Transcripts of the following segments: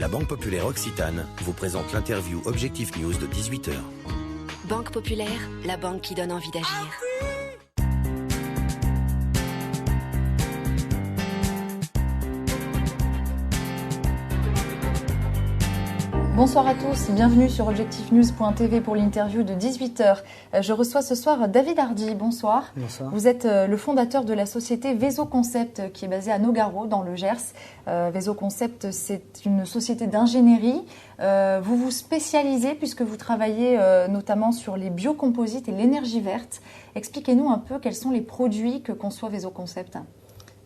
la Banque Populaire Occitane vous présente l'interview Objectif News de 18h. Banque Populaire, la banque qui donne envie d'agir. Bonsoir à tous, bienvenue sur objectifnews.tv pour l'interview de 18h. Je reçois ce soir David Hardy, bonsoir. Bonsoir. Vous êtes le fondateur de la société Veso Concept qui est basée à Nogaro dans le Gers. Veso Concept, c'est une société d'ingénierie. Vous vous spécialisez puisque vous travaillez notamment sur les biocomposites et l'énergie verte. Expliquez-nous un peu quels sont les produits que conçoit Veso Concept.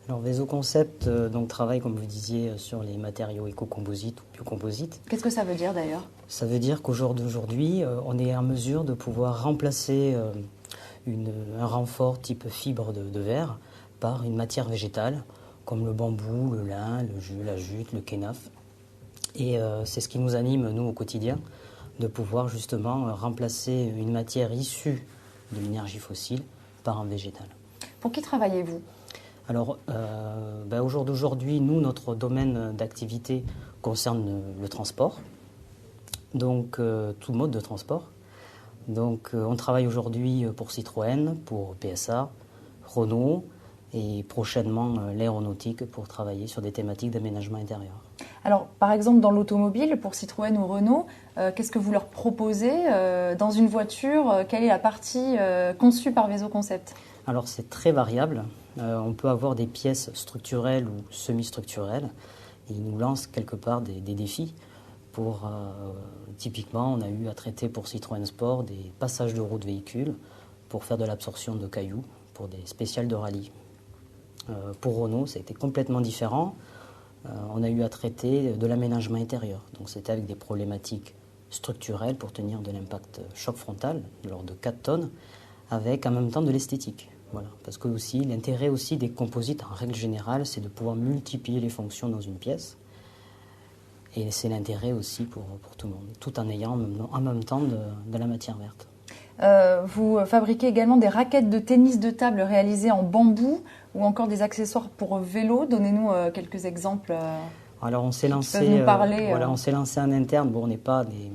Alors Veso Concept travaille, comme vous disiez, sur les matériaux éco-composites ou biocomposites. Qu'est-ce que ça veut dire d'ailleurs ? Ça veut dire qu'au jour d'aujourd'hui, on est en mesure de pouvoir remplacer un renfort type fibre de verre par une matière végétale, comme le bambou, le lin, le jus, la jute, le kénaf. Et c'est ce qui nous anime, nous, au quotidien, de pouvoir justement remplacer une matière issue de l'énergie fossile par un végétal. Pour qui travaillez-vous ? Alors, au jour d'aujourd'hui, nous, notre domaine d'activité concerne le transport, donc tout mode de transport. Donc, on travaille aujourd'hui pour Citroën, pour PSA, Renault et prochainement l'aéronautique pour travailler sur des thématiques d'aménagement intérieur. Alors, par exemple, dans l'automobile, pour Citroën ou Renault, qu'est-ce que vous leur proposez dans une voiture ? Quelle est la partie conçue par Veso Concept ? Alors, c'est très variable. On peut avoir des pièces structurelles ou semi-structurelles. Et ils nous lancent quelque part des défis. Typiquement, on a eu à traiter pour Citroën Sport des passages de roues de véhicules pour faire de l'absorption de cailloux pour des spéciales de rallye. Pour Renault, ça a été complètement différent. On a eu à traiter de l'aménagement intérieur. Donc c'était avec des problématiques structurelles pour tenir de l'impact choc frontal de l'ordre de 4 tonnes, avec en même temps de l'esthétique. Voilà, parce que aussi, l'intérêt aussi des composites, en règle générale, c'est de pouvoir multiplier les fonctions dans une pièce. Et c'est l'intérêt aussi pour tout le monde, tout en ayant en même temps de la matière verte. Vous fabriquez également des raquettes de tennis de table réalisées en bambou ou encore des accessoires pour vélo. Donnez-nous quelques exemples. Alors on s'est lancé, on s'est lancé en interne. Bon, on n'est pas des,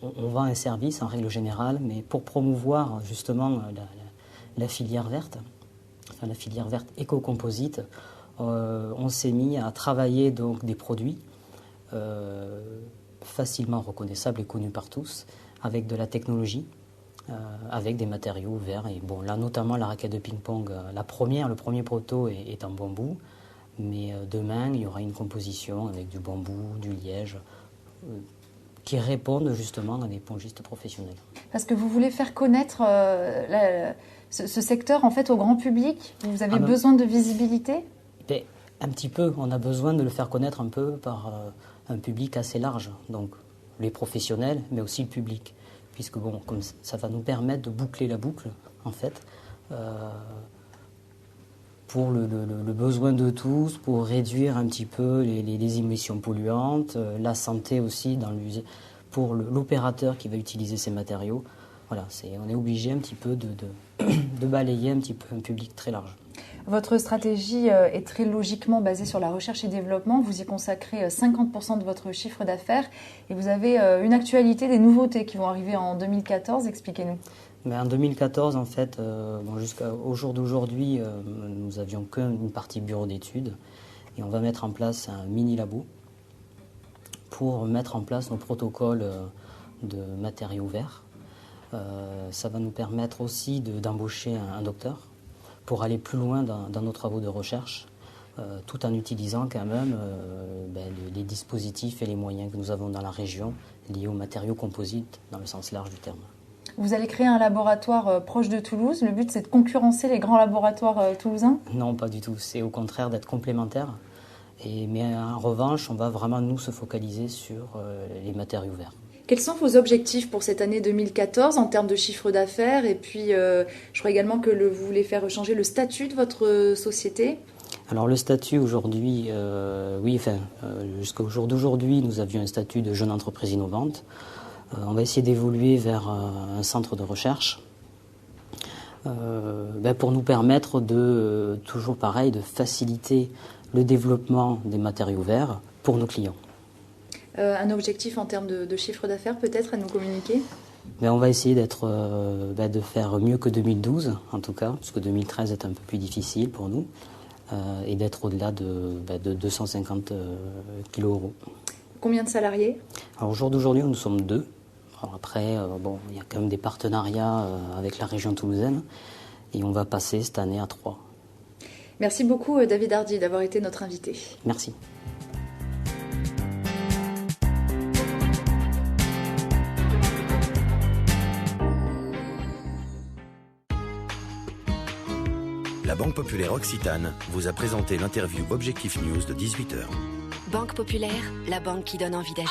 on vend un service en règle générale, mais pour promouvoir justement la filière verte, enfin la filière verte éco-composite, on s'est mis à travailler donc des produits facilement reconnaissables et connus par tous, avec de la technologie, avec des matériaux verts. Et bon, là notamment la raquette de ping-pong, le premier proto est en bambou, mais demain il y aura une composition avec du bambou, du liège, qui répondent justement à des pongistes professionnels. Parce que vous voulez faire connaître ce secteur en fait au grand public. Vous avez besoin de visibilité ? Un petit peu. On a besoin de le faire connaître un peu par un public assez large. Donc les professionnels, mais aussi le public. Puisque bon, comme ça va nous permettre de boucler la boucle, en fait, pour le besoin de tous, pour réduire un petit peu les émissions polluantes, la santé aussi pour l'opérateur qui va utiliser ces matériaux. Voilà, on est obligé un petit peu de balayer un petit peu un public très large. Votre stratégie est très logiquement basée sur la recherche et développement. Vous y consacrez 50% de votre chiffre d'affaires et vous avez une actualité, des nouveautés qui vont arriver en 2014. Expliquez-nous. Mais en 2014, en fait, jusqu'au jour d'aujourd'hui, nous n'avions qu'une partie bureau d'études et on va mettre en place un mini-labo pour mettre en place nos protocoles de matériaux verts. Ça va nous permettre aussi d'embaucher un docteur pour aller plus loin dans nos travaux de recherche, tout en utilisant quand même les dispositifs et les moyens que nous avons dans la région liés aux matériaux composites dans le sens large du terme. Vous allez créer un laboratoire proche de Toulouse. Le but, c'est de concurrencer les grands laboratoires toulousains ? Non, pas du tout. C'est au contraire d'être complémentaires. Mais en revanche, on va vraiment nous se focaliser sur les matériaux verts. Quels sont vos objectifs pour cette année 2014 en termes de chiffre d'affaires ? Et puis, je crois également que vous voulez faire changer le statut de votre société. Alors le statut aujourd'hui, jusqu'au jour d'aujourd'hui, nous avions un statut de jeune entreprise innovante. On va essayer d'évoluer vers un centre de recherche pour nous permettre toujours pareil, de faciliter le développement des matériaux verts pour nos clients. Un objectif en termes de chiffre d'affaires peut-être à nous communiquer? On va essayer de faire mieux que 2012 en tout cas, parce que 2013 est un peu plus difficile pour nous, et d'être au-delà de 250 kilos euros. Combien de salariés? Alors au jour d'aujourd'hui, nous sommes 2. Alors après, il y a quand même des partenariats avec la région toulousaine, et on va passer cette année à 3. Merci beaucoup David Hardy d'avoir été notre invité. Merci. La Banque Populaire Occitane vous a présenté l'interview Objectif News de 18h. Banque Populaire, la banque qui donne envie d'agir.